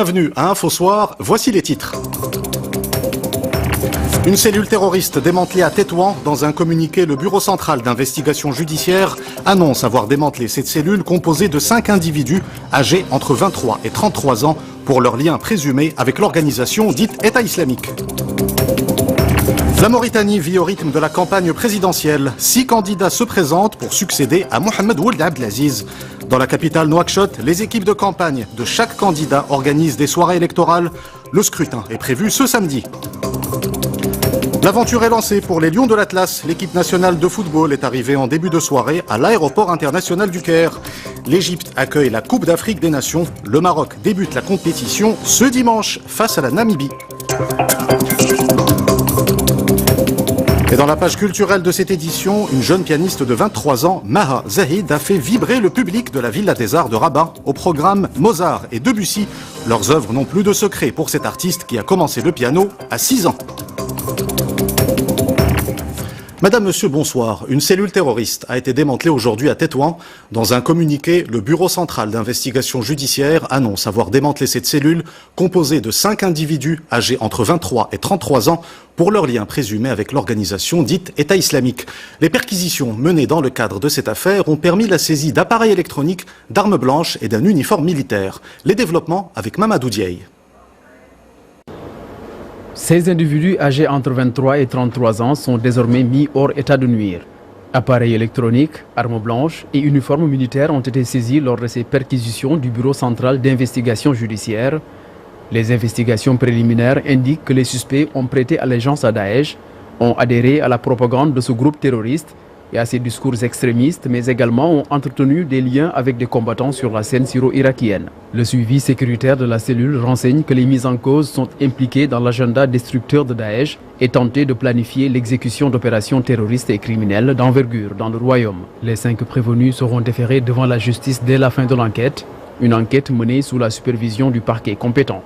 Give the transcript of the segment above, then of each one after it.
Bienvenue à InfoSoir, voici les titres. Une cellule terroriste démantelée à Tétouan. Dans un communiqué, le Bureau central d'investigation judiciaire annonce avoir démantelé cette cellule composée de 5 individus âgés entre 23 et 33 ans pour leur lien présumé avec l'organisation dite État islamique. La Mauritanie vit au rythme de la campagne présidentielle. 6 candidats se présentent pour succéder à Mohamed Ould Abdelaziz. Dans la capitale Nouakchott, les équipes de campagne de chaque candidat organisent des soirées électorales. Le scrutin est prévu ce samedi. L'aventure est lancée pour les Lions de l'Atlas. L'équipe nationale de football est arrivée en début de soirée à l'aéroport international du Caire. L'Égypte accueille la Coupe d'Afrique des Nations. Le Maroc débute la compétition ce dimanche face à la Namibie. Et dans la page culturelle de cette édition, une jeune pianiste de 23 ans, Maha Zahid, a fait vibrer le public de la Villa des Arts de Rabat. Au programme Mozart et Debussy, leurs œuvres n'ont plus de secret pour cet artiste qui a commencé le piano à 6 ans. Madame, Monsieur, bonsoir. Une cellule terroriste a été démantelée aujourd'hui à Tétouan. Dans un communiqué, le Bureau central d'investigation judiciaire annonce avoir démantelé cette cellule composée de 5 individus âgés entre 23 et 33 ans pour leur lien présumé avec l'organisation dite État islamique. Les perquisitions menées dans le cadre de cette affaire ont permis la saisie d'appareils électroniques, d'armes blanches et d'un uniforme militaire. Les développements avec Mamadou Diaye. Ces individus âgés entre 23 et 33 ans sont désormais mis hors état de nuire. Appareils électroniques, armes blanches et uniformes militaires ont été saisis lors de ces perquisitions du Bureau central d'investigation judiciaire. Les investigations préliminaires indiquent que les suspects ont prêté allégeance à Daesh, ont adhéré à la propagande de ce groupe terroriste et à ses discours extrémistes, mais également ont entretenu des liens avec des combattants sur la scène syro-irakienne. Le suivi sécuritaire de la cellule renseigne que les mises en cause sont impliquées dans l'agenda destructeur de Daesh et tenté de planifier l'exécution d'opérations terroristes et criminelles d'envergure dans le royaume. Les 5 prévenus seront déférés devant la justice dès la fin de l'enquête, une enquête menée sous la supervision du parquet compétent.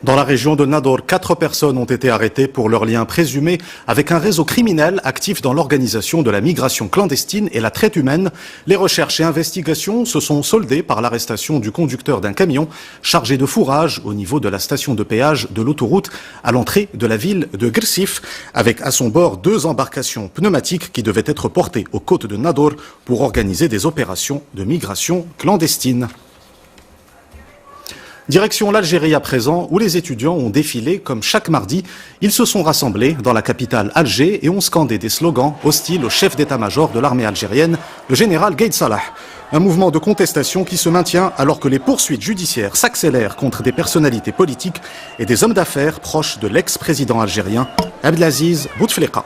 Dans la région de Nador, 4 personnes ont été arrêtées pour leur lien présumé avec un réseau criminel actif dans l'organisation de la migration clandestine et la traite humaine. Les recherches et investigations se sont soldées par l'arrestation du conducteur d'un camion chargé de fourrage au niveau de la station de péage de l'autoroute à l'entrée de la ville de Grsif, avec à son bord 2 embarcations pneumatiques qui devaient être portées aux côtes de Nador pour organiser des opérations de migration clandestine. Direction l'Algérie à présent, où les étudiants ont défilé comme chaque mardi. Ils se sont rassemblés dans la capitale Alger et ont scandé des slogans hostiles au chef d'état-major de l'armée algérienne, le général Gaïd Salah. Un mouvement de contestation qui se maintient alors que les poursuites judiciaires s'accélèrent contre des personnalités politiques et des hommes d'affaires proches de l'ex-président algérien Abdelaziz Bouteflika.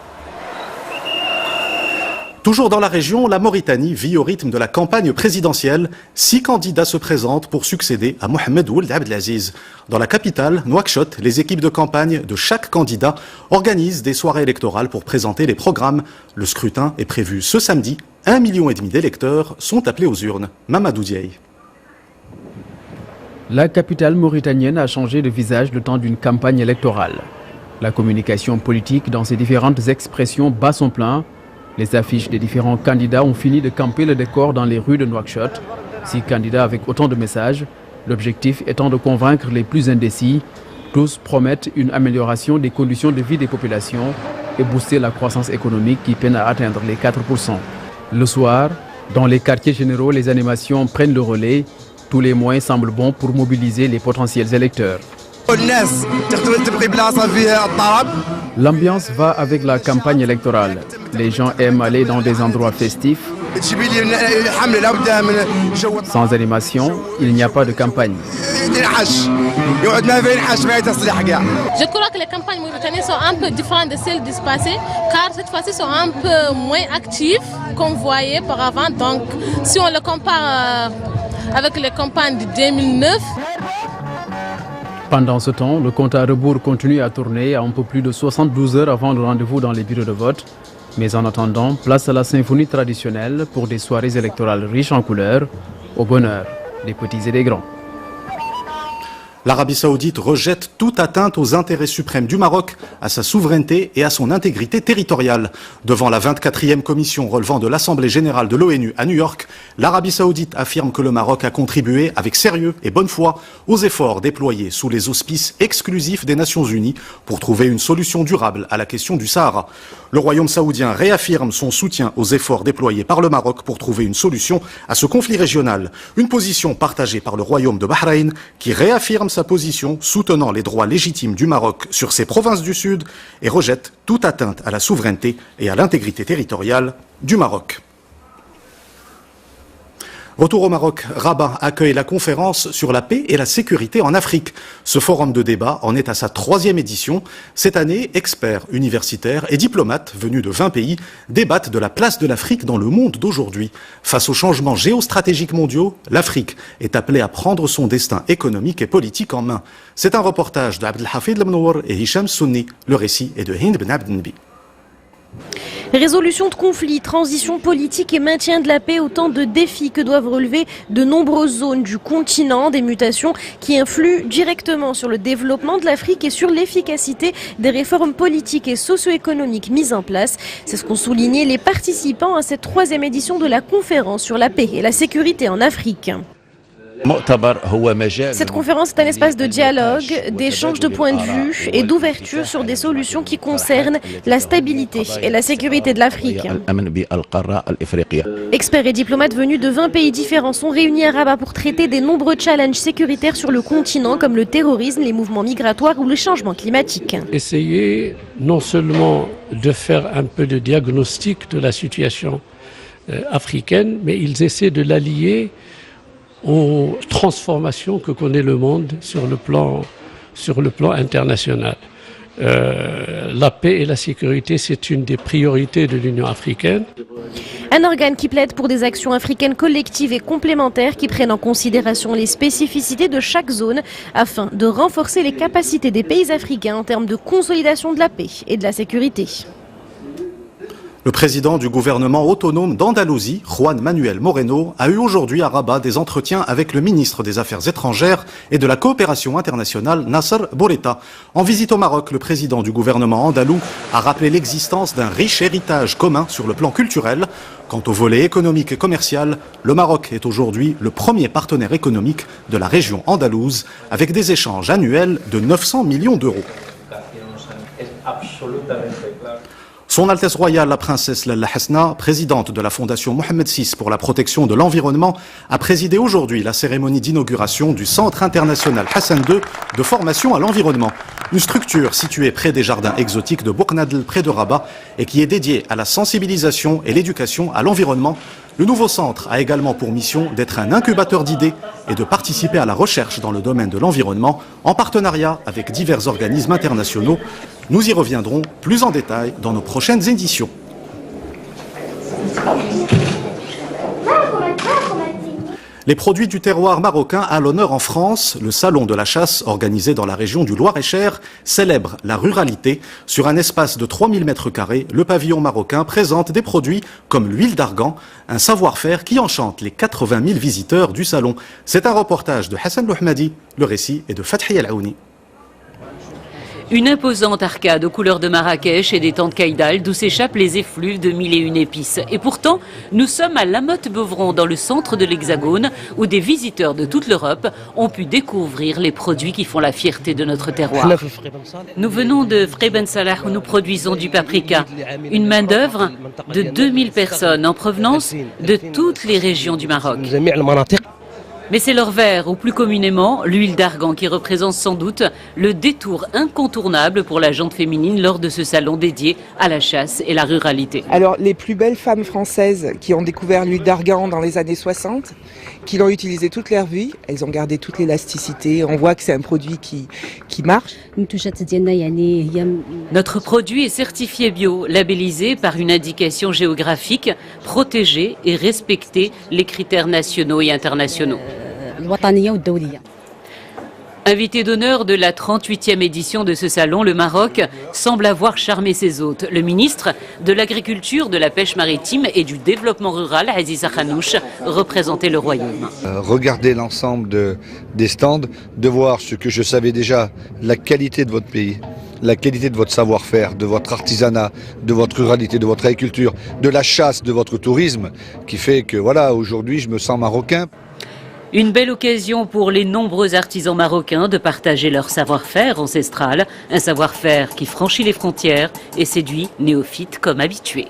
Toujours dans la région, la Mauritanie vit au rythme de la campagne présidentielle. 6 candidats se présentent pour succéder à Mohamed Ould Abdelaziz. Dans la capitale, Nouakchott, les équipes de campagne de chaque candidat organisent des soirées électorales pour présenter les programmes. Le scrutin est prévu ce samedi. 1,5 million d'électeurs sont appelés aux urnes. Mamadou Diaye. La capitale mauritanienne a changé de visage le temps d'une campagne électorale. La communication politique dans ses différentes expressions bat son plein. Les affiches des différents candidats ont fini de camper le décor dans les rues de Nouakchott. 6 candidats avec autant de messages, l'objectif étant de convaincre les plus indécis. Tous promettent une amélioration des conditions de vie des populations et booster la croissance économique qui peine à atteindre les 4%. Le soir, dans les quartiers généraux, les animations prennent le relais. Tous les moyens semblent bons pour mobiliser les potentiels électeurs. L'ambiance va avec la campagne électorale. Les gens aiment aller dans des endroits festifs. Sans animation, il n'y a pas de campagne. Je crois que les campagnes mauritaniennes sont un peu différentes de celles du passé, car cette fois-ci sont un peu moins actives qu'on voyait auparavant. Donc, si on le compare avec les campagnes de 2009. Pendant ce temps, le compte à rebours continue à tourner à un peu plus de 72 heures avant le rendez-vous dans les bureaux de vote. Mais en attendant, place à la symphonie traditionnelle pour des soirées électorales riches en couleurs, au bonheur des petits et des grands. L'Arabie Saoudite rejette toute atteinte aux intérêts suprêmes du Maroc, à sa souveraineté et à son intégrité territoriale. Devant la 24e commission relevant de l'Assemblée générale de l'ONU à New York, l'Arabie Saoudite affirme que le Maroc a contribué avec sérieux et bonne foi aux efforts déployés sous les auspices exclusifs des Nations Unies pour trouver une solution durable à la question du Sahara. Le Royaume saoudien réaffirme son soutien aux efforts déployés par le Maroc pour trouver une solution à ce conflit régional. Une position partagée par le Royaume de Bahreïn qui réaffirme sa position soutenant les droits légitimes du Maroc sur ses provinces du Sud et rejette toute atteinte à la souveraineté et à l'intégrité territoriale du Maroc. Retour au Maroc, Rabat accueille la conférence sur la paix et la sécurité en Afrique. Ce forum de débat en est à sa 3e édition. Cette année, experts universitaires et diplomates venus de 20 pays débattent de la place de l'Afrique dans le monde d'aujourd'hui. Face aux changements géostratégiques mondiaux, l'Afrique est appelée à prendre son destin économique et politique en main. C'est un reportage d'Abdelhafid Lemnour et Hicham Sunni. Le récit est de Hind Ben Abdenbi. Résolution de conflits, transition politique et maintien de la paix, autant de défis que doivent relever de nombreuses zones du continent, des mutations qui influent directement sur le développement de l'Afrique et sur l'efficacité des réformes politiques et socio-économiques mises en place. C'est ce qu'ont souligné les participants à cette 3e édition de la conférence sur la paix et la sécurité en Afrique. Cette conférence est un espace de dialogue, d'échange de points de vue et d'ouverture sur des solutions qui concernent la stabilité et la sécurité de l'Afrique. Experts et diplomates venus de 20 pays différents sont réunis à Rabat pour traiter des nombreux challenges sécuritaires sur le continent comme le terrorisme, les mouvements migratoires ou le changement climatique. Essayer non seulement de faire un peu de diagnostic de la situation africaine, mais ils essaient de l'allier aux transformations que connaît le monde sur le plan international. La paix et la sécurité, c'est une des priorités de l'Union africaine. Un organe qui plaide pour des actions africaines collectives et complémentaires qui prennent en considération les spécificités de chaque zone afin de renforcer les capacités des pays africains en termes de consolidation de la paix et de la sécurité. Le président du gouvernement autonome d'Andalousie, Juan Manuel Moreno, a eu aujourd'hui à Rabat des entretiens avec le ministre des Affaires étrangères et de la coopération internationale, Nasser Bourita. En visite au Maroc, le président du gouvernement andalou a rappelé l'existence d'un riche héritage commun sur le plan culturel. Quant au volet économique et commercial, le Maroc est aujourd'hui le premier partenaire économique de la région andalouse, avec des échanges annuels de 900 millions d'euros. Son Altesse Royale, la princesse Lalla Hasna, présidente de la Fondation Mohamed VI pour la protection de l'environnement, a présidé aujourd'hui la cérémonie d'inauguration du Centre international Hassan II de formation à l'environnement. Une structure située près des jardins exotiques de Bouknadl, près de Rabat, et qui est dédiée à la sensibilisation et l'éducation à l'environnement. Le nouveau centre a également pour mission d'être un incubateur d'idées et de participer à la recherche dans le domaine de l'environnement en partenariat avec divers organismes internationaux. Nous y reviendrons plus en détail dans nos prochaines éditions. Les produits du terroir marocain à l'honneur en France. Le salon de la chasse organisé dans la région du Loir-et-Cher célèbre la ruralité. Sur un espace de 3000 m², le pavillon marocain présente des produits comme l'huile d'argan, un savoir-faire qui enchante les 80 000 visiteurs du salon. C'est un reportage de Hassan Louhmadi. Le récit est de Fathi El Aouni. Une imposante arcade aux couleurs de Marrakech et des tentes Caïdal d'où s'échappent les effluves de 1001 épices. Et pourtant, nous sommes à La Motte-Beuvron, dans le centre de l'Hexagone, où des visiteurs de toute l'Europe ont pu découvrir les produits qui font la fierté de notre terroir. Nous venons de Freben Salah où nous produisons du paprika, une main-d'œuvre de 2000 personnes en provenance de toutes les régions du Maroc. Mais c'est leur verre, ou plus communément l'huile d'argan, qui représente sans doute le détour incontournable pour la jante féminine lors de ce salon dédié à la chasse et la ruralité. Alors, les plus belles femmes françaises qui ont découvert l'huile d'argan dans les années 60, qui l'ont utilisée toute leur vie, elles ont gardé toute l'élasticité. On voit que c'est un produit qui marche. Notre produit est certifié bio, labellisé par une indication géographique, protégé et respecter les critères nationaux et internationaux. Invité d'honneur de la 38e édition de ce salon, le Maroc semble avoir charmé ses hôtes. Le ministre de l'Agriculture, de la Pêche maritime et du Développement rural, Aziz Akhanouch, représentait le royaume. Regardez l'ensemble des stands, de voir ce que je savais déjà, la qualité de votre pays, la qualité de votre savoir-faire, de votre artisanat, de votre ruralité, de votre agriculture, de la chasse, de votre tourisme, qui fait que voilà, aujourd'hui je me sens marocain. Une belle occasion pour les nombreux artisans marocains de partager leur savoir-faire ancestral, un savoir-faire qui franchit les frontières et séduit néophytes comme habitués.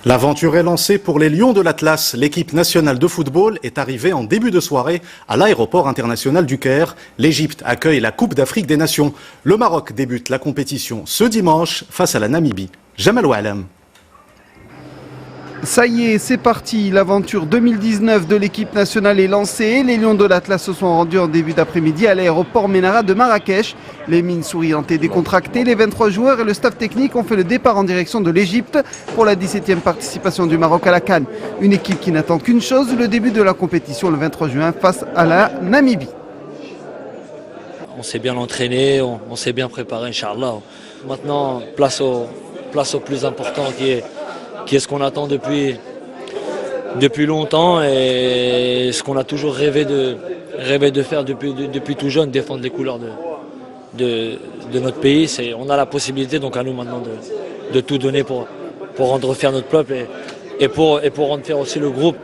L'aventure est lancée pour les Lions de l'Atlas. L'équipe nationale de football est arrivée en début de soirée à l'aéroport international du Caire. L'Égypte accueille la Coupe d'Afrique des Nations. Le Maroc débute la compétition ce dimanche face à la Namibie. Jamal Oualam. Ça y est, c'est parti. L'aventure 2019 de l'équipe nationale est lancée. Les Lions de l'Atlas se sont rendus en début d'après-midi à l'aéroport Menara de Marrakech. Les mines souriantes et décontractées, les 23 joueurs et le staff technique ont fait le départ en direction de l'Égypte pour la 17e participation du Maroc à la CAN. Une équipe qui n'attend qu'une chose, le début de la compétition le 23 juin face à la Namibie. On s'est bien entraîné, on s'est bien préparé, Inch'Allah. Maintenant, place au plus important qui est ce qu'on attend depuis longtemps et ce qu'on a toujours rêvé de faire depuis tout jeune, défendre les couleurs de notre pays. On a la possibilité donc à nous maintenant de tout donner pour rendre fier notre peuple et pour rendre fier aussi le groupe.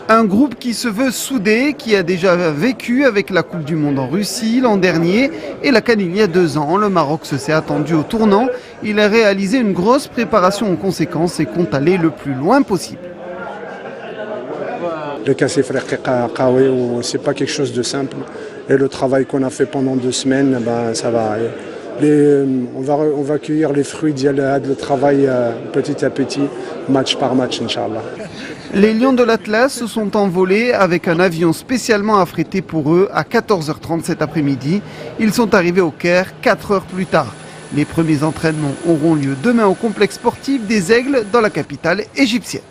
Un groupe qui se veut soudé, qui a déjà vécu avec la Coupe du Monde en Russie l'an dernier et la CAN il y a 2 ans. Le Maroc se s'est attendu au tournant. Il a réalisé une grosse préparation en conséquence et compte aller le plus loin possible. Le Cassis Kawi, c'est pas quelque chose de simple. Et le travail qu'on a fait pendant 2 semaines, ça va. On va cueillir les fruits de travail petit à petit, match par match, Inch'Allah. Les Lions de l'Atlas se sont envolés avec un avion spécialement affrété pour eux à 14h30 cet après-midi. Ils sont arrivés au Caire 4 heures plus tard. Les premiers entraînements auront lieu demain au complexe sportif des Aigles dans la capitale égyptienne.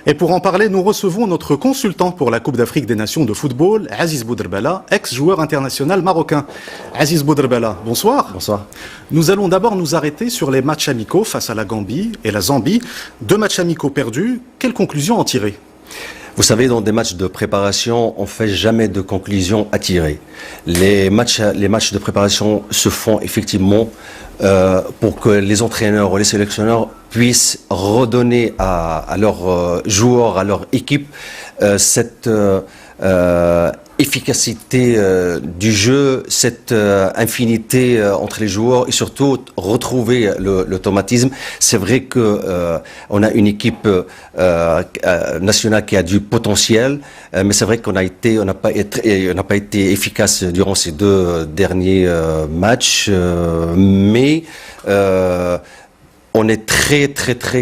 Et pour en parler, nous recevons notre consultant pour la Coupe d'Afrique des Nations de football, Aziz Bouderbala, ex-joueur international marocain. Aziz Bouderbala, bonsoir. Bonsoir. Nous allons d'abord nous arrêter sur les matchs amicaux face à la Gambie et la Zambie. 2 matchs amicaux perdus, quelles conclusions en tirer ? Vous savez, dans des matchs de préparation, on ne fait jamais de conclusions à tirer. Les matchs de préparation se font effectivement pour que les entraîneurs ou les sélectionneurs puissent redonner à leurs joueurs, à leur équipe, cette efficacité du jeu, cette infinité entre les joueurs et surtout retrouver l'automatisme. C'est vrai que on a une équipe nationale qui a du potentiel, mais c'est vrai qu'on n'a pas été efficace durant ces 2 derniers matchs, mais on est très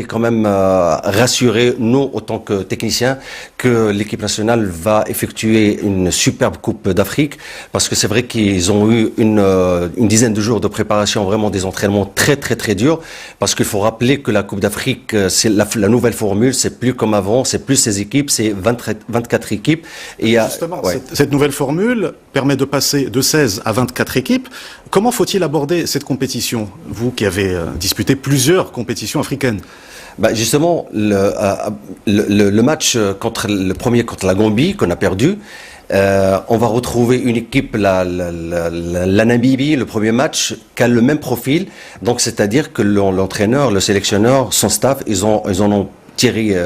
quand même rassurés, nous, autant que techniciens, que l'équipe nationale va effectuer une superbe Coupe d'Afrique, parce que c'est vrai qu'ils ont eu une dizaine de jours de préparation, vraiment des entraînements très durs, parce qu'il faut rappeler que la Coupe d'Afrique, c'est la nouvelle formule, c'est plus comme avant, c'est plus 16 équipes, c'est 24 équipes. Et justement, cette nouvelle formule permet de passer de 16 à 24 équipes. Comment faut-il aborder cette compétition, vous qui avez disputé plusieurs compétitions africaines? Justement, le match le premier contre la Gambie qu'on a perdu, on va retrouver une équipe, la Namibie, le premier match, qui a le même profil. Donc, c'est-à-dire que l'entraîneur, le sélectionneur, son staff, ils en ont tiré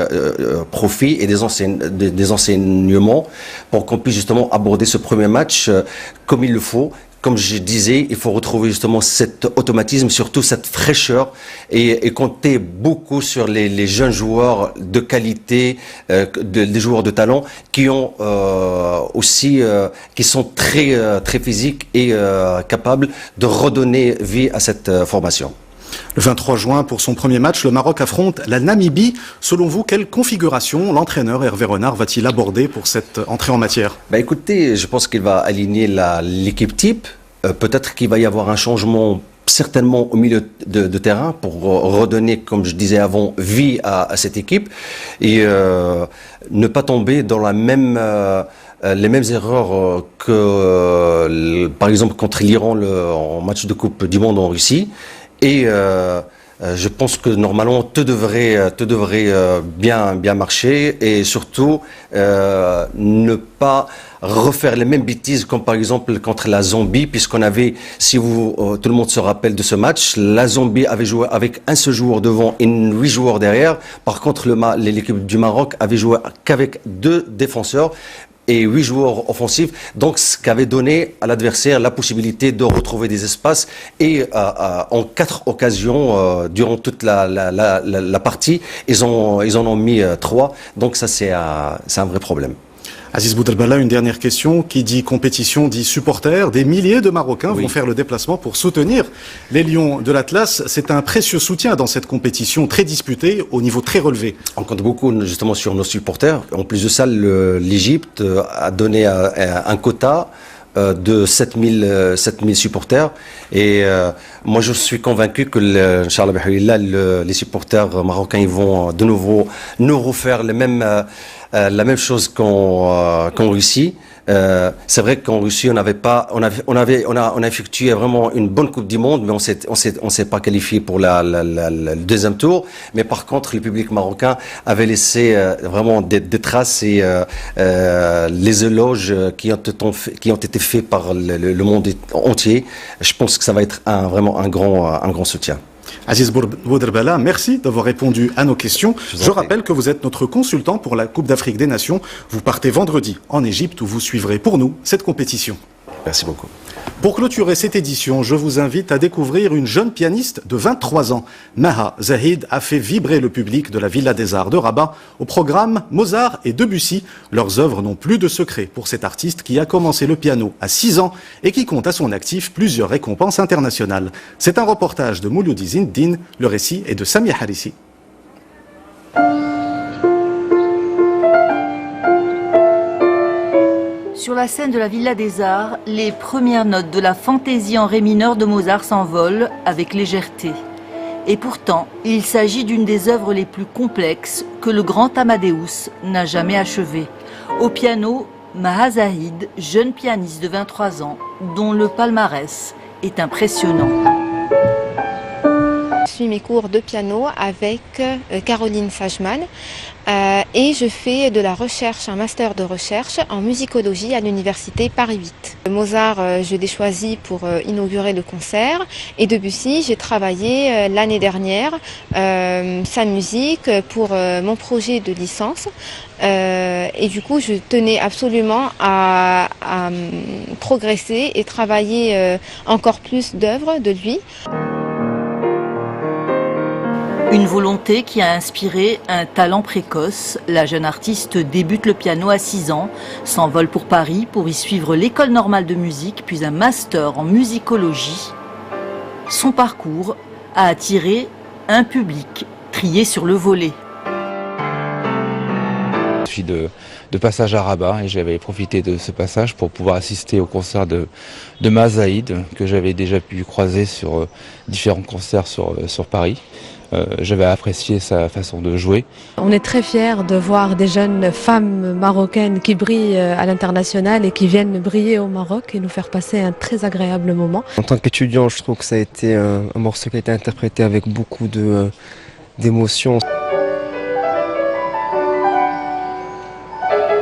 profit et des enseignements pour qu'on puisse justement aborder ce premier match comme il le faut. Comme je disais, il faut retrouver justement cet automatisme, surtout cette fraîcheur et compter beaucoup sur les jeunes joueurs de qualité, des joueurs de talent qui ont aussi, qui sont très physiques et capables de redonner vie à cette formation. Le 23 juin, pour son premier match, le Maroc affronte la Namibie. Selon vous, quelle configuration l'entraîneur Hervé Renard va-t-il aborder pour cette entrée en matière? Écoutez, je pense qu'il va aligner l'équipe type. Peut-être qu'il va y avoir un changement certainement au milieu de terrain pour redonner, comme je disais avant, vie à cette équipe et ne pas tomber dans la même les mêmes erreurs que, par exemple, contre l'Iran en match de Coupe du Monde en Russie. Et je pense que normalement tout devrait bien marcher et surtout ne pas refaire les mêmes bêtises comme par exemple contre la Zambie, puisqu'on avait, si tout le monde se rappelle de ce match, la Zambie avait joué avec un seul joueur devant et 8 joueurs derrière. Par contre, l'équipe du Maroc avait joué qu'avec 2 défenseurs et 8 joueurs offensifs, donc ce qui avait donné à l'adversaire la possibilité de retrouver des espaces et en 4 occasions durant toute la partie, ils en ont mis 3, donc ça c'est un vrai problème. Aziz Boudelbala, une dernière question. Qui dit compétition dit supporters. Des milliers de Marocains vont faire le déplacement pour soutenir les Lions de l'Atlas. C'est un précieux soutien dans cette compétition très disputée, au niveau très relevé. On compte beaucoup justement sur nos supporters. En plus de ça, l'Égypte a donné un quota de 7000 supporters. Et moi, je suis convaincu que, les supporters marocains ils vont de nouveau nous refaire la même chose qu'en Russie. C'est vrai qu'en Russie, on a effectué vraiment une bonne Coupe du Monde, mais on s'est pas qualifié pour le deuxième tour. Mais par contre, le public marocain avait laissé vraiment des traces et les éloges qui ont été faits par le monde entier. Je pense que ça va être vraiment un grand soutien. Aziz Boudelbala, merci d'avoir répondu à nos questions. Je rappelle que vous êtes notre consultant pour la Coupe d'Afrique des Nations. Vous partez vendredi en Égypte où vous suivrez pour nous cette compétition. Merci beaucoup. Pour clôturer cette édition, je vous invite à découvrir une jeune pianiste de 23 ans. Maha Zahid a fait vibrer le public de la Villa des Arts de Rabat au programme Mozart et Debussy. Leurs œuvres n'ont plus de secret pour cet artiste qui a commencé le piano à 6 ans et qui compte à son actif plusieurs récompenses internationales. C'est un reportage de Mouloudi Zindine. Le récit est de Samia Harissi. Sur la scène de la Villa des Arts, les premières notes de la fantaisie en ré mineur de Mozart s'envolent avec légèreté. Et pourtant, il s'agit d'une des œuvres les plus complexes que le grand Amadeus n'a jamais achevée. Au piano, Maha Zahid, jeune pianiste de 23 ans, dont le palmarès est impressionnant. Je suis mes cours de piano avec Caroline Sajman et je fais de la recherche, un master de recherche en musicologie à l'université Paris 8. Mozart, je l'ai choisi pour inaugurer le concert et Debussy, j'ai travaillé l'année dernière sa musique pour mon projet de licence et du coup je tenais absolument à progresser et travailler encore plus d'œuvres de lui. Une volonté qui a inspiré un talent précoce. La jeune artiste débute le piano à 6 ans, s'envole pour Paris pour y suivre l'école normale de musique, puis un master en musicologie. Son parcours a attiré un public trié sur le volet. Je suis de passage à Rabat et j'avais profité de ce passage pour pouvoir assister au concert de Maha Zahid que j'avais déjà pu croiser sur différents concerts sur Paris. J'avais apprécié sa façon de jouer. On est très fiers de voir des jeunes femmes marocaines qui brillent à l'international et qui viennent briller au Maroc et nous faire passer un très agréable moment. En tant qu'étudiant, je trouve que ça a été un morceau qui a été interprété avec beaucoup d'émotion.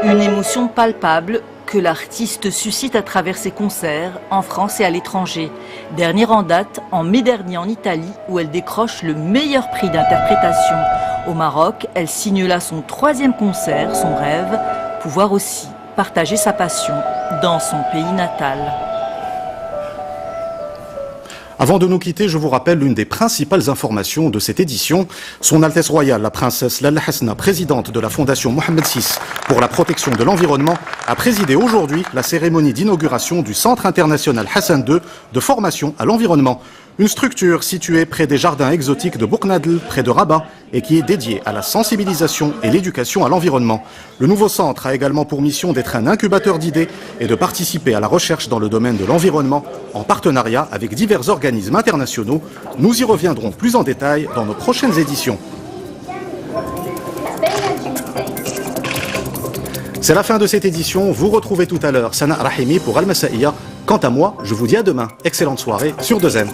Une émotion palpable que l'artiste suscite à travers ses concerts en France et à l'étranger. Dernière en date, en mai dernier en Italie, où elle décroche le meilleur prix d'interprétation. Au Maroc, elle signe là son 3e concert, son rêve, pouvoir aussi partager sa passion dans son pays natal. Avant de nous quitter, je vous rappelle l'une des principales informations de cette édition. Son Altesse Royale, la princesse Lalla Hasna, présidente de la Fondation Mohamed VI pour la protection de l'environnement, a présidé aujourd'hui la cérémonie d'inauguration du Centre international Hassan II de formation à l'environnement. Une structure située près des jardins exotiques de Bouknadl, près de Rabat, et qui est dédiée à la sensibilisation et l'éducation à l'environnement. Le nouveau centre a également pour mission d'être un incubateur d'idées et de participer à la recherche dans le domaine de l'environnement en partenariat avec divers organismes internationaux. Nous y reviendrons plus en détail dans nos prochaines éditions. C'est la fin de cette édition. Vous retrouvez tout à l'heure Sana Rahimi pour Al Masaïa. Quant à moi, je vous dis à demain. Excellente soirée sur 2M.